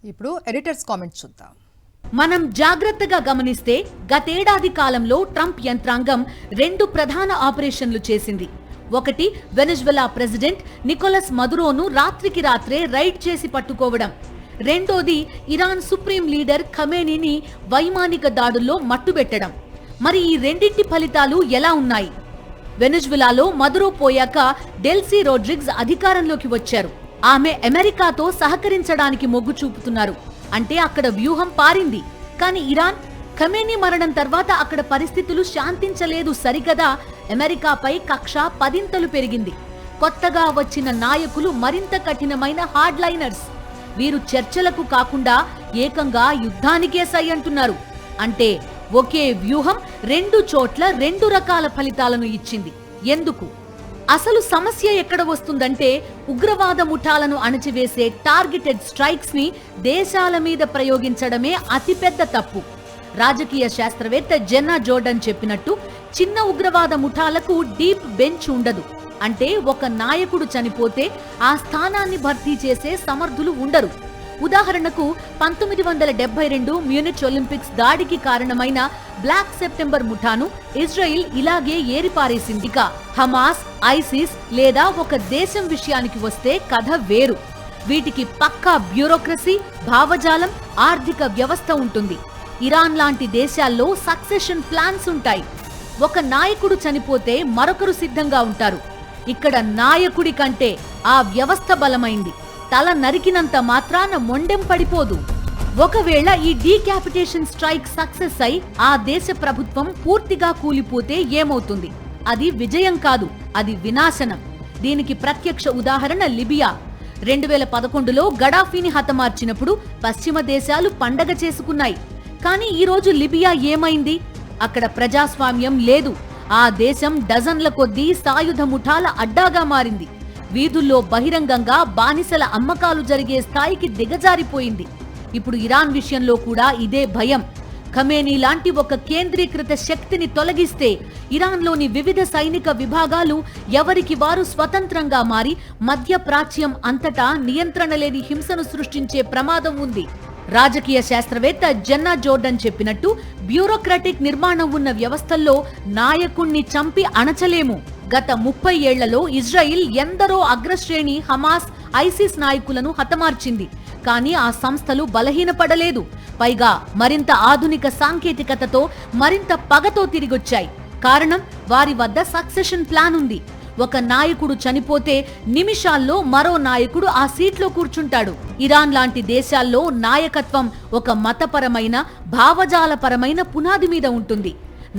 ఇప్పుడు editors comments చూద్దాం. మనం జాగ్రత్తగా గమనిస్తే గతేడాది కాలంలో ట్రంప్ యంత్రాంగం 2 ప్రధాన ఆపరేషన్లు చేసింది. ఒకటి, వెనెజువెలా ప్రెసిడెంట్ నికోలస్ మదురోను రాత్రికి రాత్రే రైడ్ చేసి పట్టుకోవడం. రెండోది, ఇరాన్ సుప్రీం లీడర్ ఖమేనీని వైమానిక దాడుల్లో మట్టుబెట్టడం. మరి ఈ రెండింటి ఫలితాలు ఎలా ఉన్నాయి? వెనెజువెలాలో మదురో పోయాక డెల్సీ రోడ్రిగ్స్ అధికారంలోకి వచ్చారు. ఆమె అమెరికాతో సహకరించడానికి మొగ్గు చూపుతున్నారు. అంటే అక్కడ వ్యూహం పారింది. కానీ ఇరాన్ ఖమేనీ మరణం తర్వాత అక్కడ పరిస్థితులు శాంతించలేదు సరిగదా. అమెరికాపై కక్ష 10 పెరిగింది. కొత్తగా వచ్చిన నాయకులు మరింత కఠినమైన హార్డ్ లైనర్స్. వీరు చర్చలకు కాకుండా ఏకంగా యుద్ధానికే సై అంటున్నారు. అంటే ఒకే వ్యూహం 2 చోట్ల 2 రకాల ఫలితాలను ఇచ్చింది. ఎందుకు? అసలు సమస్య ఎక్కడ వస్తుందంటే, ఉగ్రవాద ముఠాలను అణచివేసే టార్గెటెడ్ స్ట్రైక్స్ ని దేశాల మీద ప్రయోగించడమే అతిపెద్ద తప్పు. రాజకీయ శాస్త్రవేత్త జెన్నా జోర్డన్ చెప్పినట్టు, చిన్న ఉగ్రవాద ముఠాలకు డీప్ బెంచ్ ఉండదు. అంటే ఒక నాయకుడు చనిపోతే ఆ స్థానాన్ని భర్తీ చేసే సమర్థులు ఉండరు. ఉదాహరణకు 1972 మ్యూనిచ్ ఒలింపిక్స్ దాడికి కారణమైన బ్లాక్ సెప్టెంబర్ ముఠాను ఇజ్రాయిల్ ఇలాగే ఏరిపారేసింది. ఇక హమాస్, ఐసిస్ లేదా ఒక దేశం విషయానికి వస్తే కథ వేరు. వీటికి పక్కా బ్యూరోక్రసీ, భావజాలం, ఆర్థిక వ్యవస్థ ఉంటుంది. ఇరాన్ లాంటి దేశాల్లో సక్సెషన్ ప్లాన్స్ ఉంటాయి. ఒక నాయకుడు చనిపోతే మరొకరు సిద్ధంగా ఉంటారు. ఇక్కడ నాయకుడి కంటే ఆ వ్యవస్థ బలమైంది. తల నరికినంత మాత్రాన మొండెం పడిపోదు. ఒకవేళ ఈ డీక్యాపిటేషన్ స్ట్రైక్ సక్సెస్ అయి ఆ దేశ ప్రభుత్వం పూర్తిగా కూలిపోతే ఏమవుతుంది? అది విజయం కాదు, అది వినాశనం. దీనికి ప్రత్యక్ష ఉదాహరణ లిబియా. 2011లో గడాఫీని హతమార్చినప్పుడు పశ్చిమ దేశాలు పండగ చేసుకున్నాయి. కానీ ఈ రోజు లిబియా ఏమైంది? అక్కడ ప్రజాస్వామ్యం లేదు. ఆ దేశం డజన్ల కొద్దీ సాయుధ ముఠాల అడ్డాగా మారింది. వీధుల్లో బహిరంగంగా బానిసల అమ్మకాలు జరిగే స్థాయికి దిగజారిపోయింది. ఇప్పుడు ఇరాన్ విషయంలో కూడా ఇదే భయం. ఖమేనీ లాంటి ఒక కేంద్రీకృత శక్తిని తొలగిస్తే ఇరాన్లోని వివిధ సైనిక విభాగాలు ఎవరికి వారు స్వతంత్రంగా మారి మధ్య ప్రాచ్యం అంతటా నియంత్రణ లేని హింసను సృష్టించే ప్రమాదం ఉంది. రాజకీయ శాస్త్రవేత్త జెన్నా జోర్డన్ చెప్పినట్టు, బ్యూరోక్రాటిక్ నిర్మాణం ఉన్న వ్యవస్థల్లో నాయకుణ్ణి చంపి అణచలేము. గత 30 ఏళ్లలో ఇజ్రాయిల్ ఎందరో అగ్రశ్రేణి హమాస్, ఐసిస్ నాయకులను హతమార్చింది. కానీ ఆ సంస్థలు బలహీనపడలేదు. పైగా మరింత ఆధునిక సాంకేతికతతో, మరింత పగతో తిరిగొచ్చాయి. కారణం, వారి వద్ద సక్సెషన్ ప్లాన్ ఉంది. ఒక నాయకుడు చనిపోతే నిమిషాల్లో మరో నాయకుడు ఆ సీట్లో కూర్చుంటాడు. ఇరాన్ లాంటి దేశాల్లో నాయకత్వం ఒక మతపరమైన, భావజాలపరమైన పునాది మీద ఉంటుంది.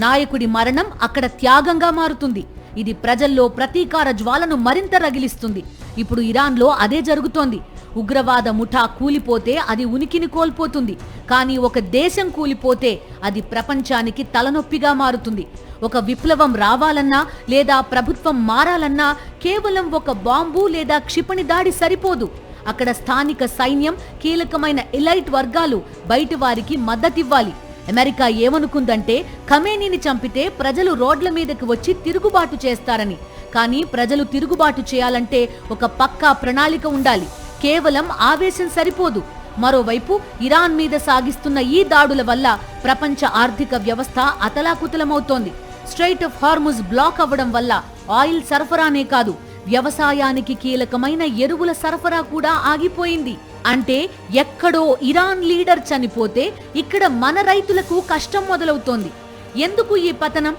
నాయకుడి మరణం అక్కడ త్యాగంగా మారుతుంది. ఇది ప్రజల్లో ప్రతీకార జ్వాలను మరింత రగిలిస్తుంది. ఇప్పుడు ఇరాన్లో అదే జరుగుతోంది. ఉగ్రవాద ముఠా కూలిపోతే అది ఉనికిని కోల్పోతుంది. కానీ ఒక దేశం కూలిపోతే అది ప్రపంచానికి తలనొప్పిగా మారుతుంది. ఒక విప్లవం రావాలన్నా లేదా ప్రభుత్వం మారాలన్నా కేవలం ఒక బాంబు లేదా క్షిపణి దాడి సరిపోదు. అక్కడ స్థానిక సైన్యం, కీలకమైన ఎలైట్ వర్గాలు బయటి వారికి మద్దతివ్వాలి. అమెరికా ఏమనుకుందంటే, ఖమేనీని చంపితే ప్రజలు రోడ్ల మీదకి వచ్చి తిరుగుబాటు చేస్తారని. కానీ ప్రజలు తిరుగుబాటు చేయాలంటే ఒక పక్కా ప్రణాళిక ఉండాలి. కేవలం ఆవేశం సరిపోదు. మరోవైపు ఇరాన్ మీద సాగిస్తున్న ఈ దాడుల వల్ల ప్రపంచ ఆర్థిక వ్యవస్థ అతలాకుతలమవుతోంది. స్ట్రెయిట్ ఆఫ్ హార్ముజ్ బ్లాక్ అవ్వడం వల్ల ఆయిల్ సరఫరానే కాదు, వ్యవసాయానికి కీలకమైన ఎరువుల సరఫరా కూడా ఆగిపోయింది. అంటే ఎక్కడో ఇరాన్ లీడర్ చనిపోతే ఇక్కడ మన రైతులకు కష్టం మొదలవుతోంది. ఎందుకు ఈ పతనం?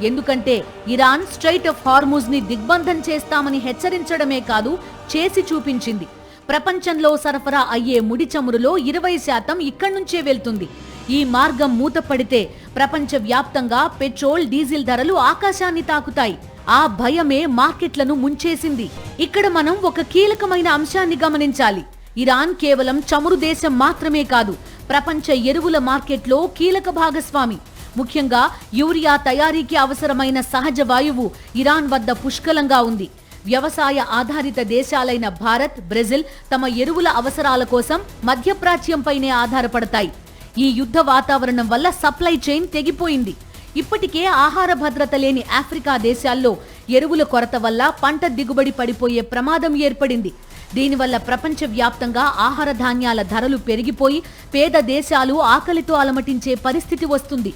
ఎందుకంటే ఇరాన్ స్ట్రెయిట్ ఆఫ్ హార్ముజ్ ని దిగ్బంధం చేస్తామని హెచ్చరించడమే కాదు, చేసి చూపించింది. ప్రపంచంలో సరఫరా అయ్యే ముడి చమురులో 20% ఇక్కడి నుంచే వెళ్తుంది. ఈ మార్గం మూతపడితే ప్రపంచ వ్యాప్తంగా పెట్రోల్, డీజిల్ ధరలు ఆకాశాన్ని తాకుతాయి. ఆ భయమే మార్కెట్లను ముంచేసింది. ఇక్కడ మనం ఒక కీలకమైన అంశాన్ని గమనించాలి. ఇరాన్ కేవలం చమురు దేశం మాత్రమే కాదు, ప్రపంచ ఎరువుల మార్కెట్లో కీలక భాగస్వామి. ముఖ్యంగా యూరియా తయారీకి అవసరమైన సహజ వాయువు ఇరాన్ వద్ద పుష్కలంగా ఉంది. వ్యవసాయ ఆధారిత దేశాలైన భారత్, బ్రెజిల్ తమ ఎరువుల అవసరాల కోసం మధ్యప్రాచ్యంపైనే ఆధారపడతాయి. ఈ యుద్ధ వాతావరణం వల్ల సప్లై చైన్ తెగిపోయింది. ఇప్పటికే ఆహార భద్రత లేని ఆఫ్రికా దేశాల్లో ఎరువుల కొరత వల్ల పంట దిగుబడి పడిపోయే ప్రమాదం ఏర్పడింది. దీనివల్ల ప్రపంచవ్యాప్తంగా ఆహార ధాన్యాల ధరలు పెరిగిపోయి పేద దేశాలు ఆకలితో అలమటించే పరిస్థితి వస్తుంది.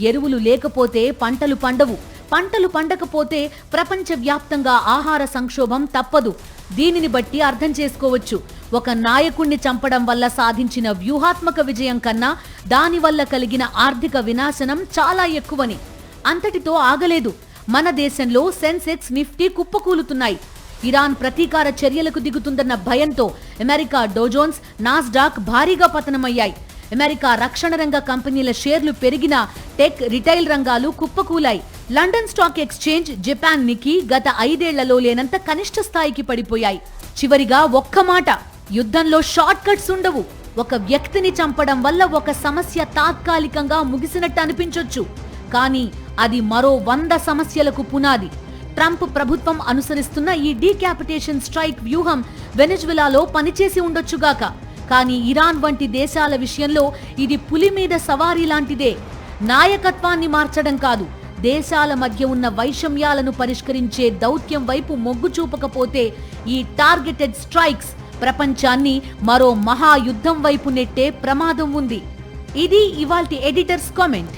ఎరువులు లేకపోతే పంటలు పండవు, పంటలు పండకపోతే ప్రపంచవ్యాప్తంగా ఆహార సంక్షోభం తప్పదు. దీనిని బట్టి అర్థం చేసుకోవచ్చు, ఒక నాయకుణ్ణి చంపడం వల్ల సాధించిన వ్యూహాత్మక విజయం కన్నా దానివల్ల కలిగిన ఆర్థిక వినాశనం చాలా ఎక్కువని. అంతటితో ఆగలేదు, మన దేశంలో సెన్సెక్స్, నిఫ్టీ కుప్పకూలుతున్నాయి. ఇరాన్ ప్రతీకార చర్యలకు దిగుతుందన్న భయంతో అమెరికా డోజోన్స్, నాస్డాక్ భారీగా పతనమయ్యాయి. అమెరికా రక్షణ రంగ కంపెనీల షేర్లు పెరిగిన టెక్, రిటైల్ రంగాలు కుప్పకూలాయి. లండన్ స్టాక్ ఎక్స్చేంజ్, జపాన్ నికీ గత 5 ఏళ్లలో లేనంత కనిష్ట స్థాయికి పడిపోయాయి. చివరిగా ఒక్క మాట, యుద్ధంలో షార్ట్ కట్స్ ఉండవు. ఒక వ్యక్తిని చంపడం వల్ల ఒక సమస్య తాత్కాలికంగా ముగిసినట్టు అనిపించొచ్చు, కానీ అది మరో 100 సమస్యలకు పునాది. ట్రంప్ ప్రభుత్వం అనుసరిస్తున్న ఈ డీక్యాపిటేషన్ స్ట్రైక్ వ్యూహం వెనెజువెలాలో పనిచేసి ఉండొచ్చుగాక, కానీ ఇరాన్ వంటి దేశాల విషయంలో ఇది పులి మీద సవారీ లాంటిదే. నాయకత్వాన్ని మార్చడం కాదు, దేశాల మధ్య ఉన్న వైషమ్యాలను పరిష్కరించే దౌత్యం వైపు మొగ్గు చూపకపోతే ఈ టార్గెటెడ్ స్ట్రైక్స్ ప్రపంచాన్ని మరో మహాయుద్ధం వైపు నెట్టే ప్రమాదం ఉంది. ఇది ఇవాల్టి ఎడిటర్స్ కామెంట్.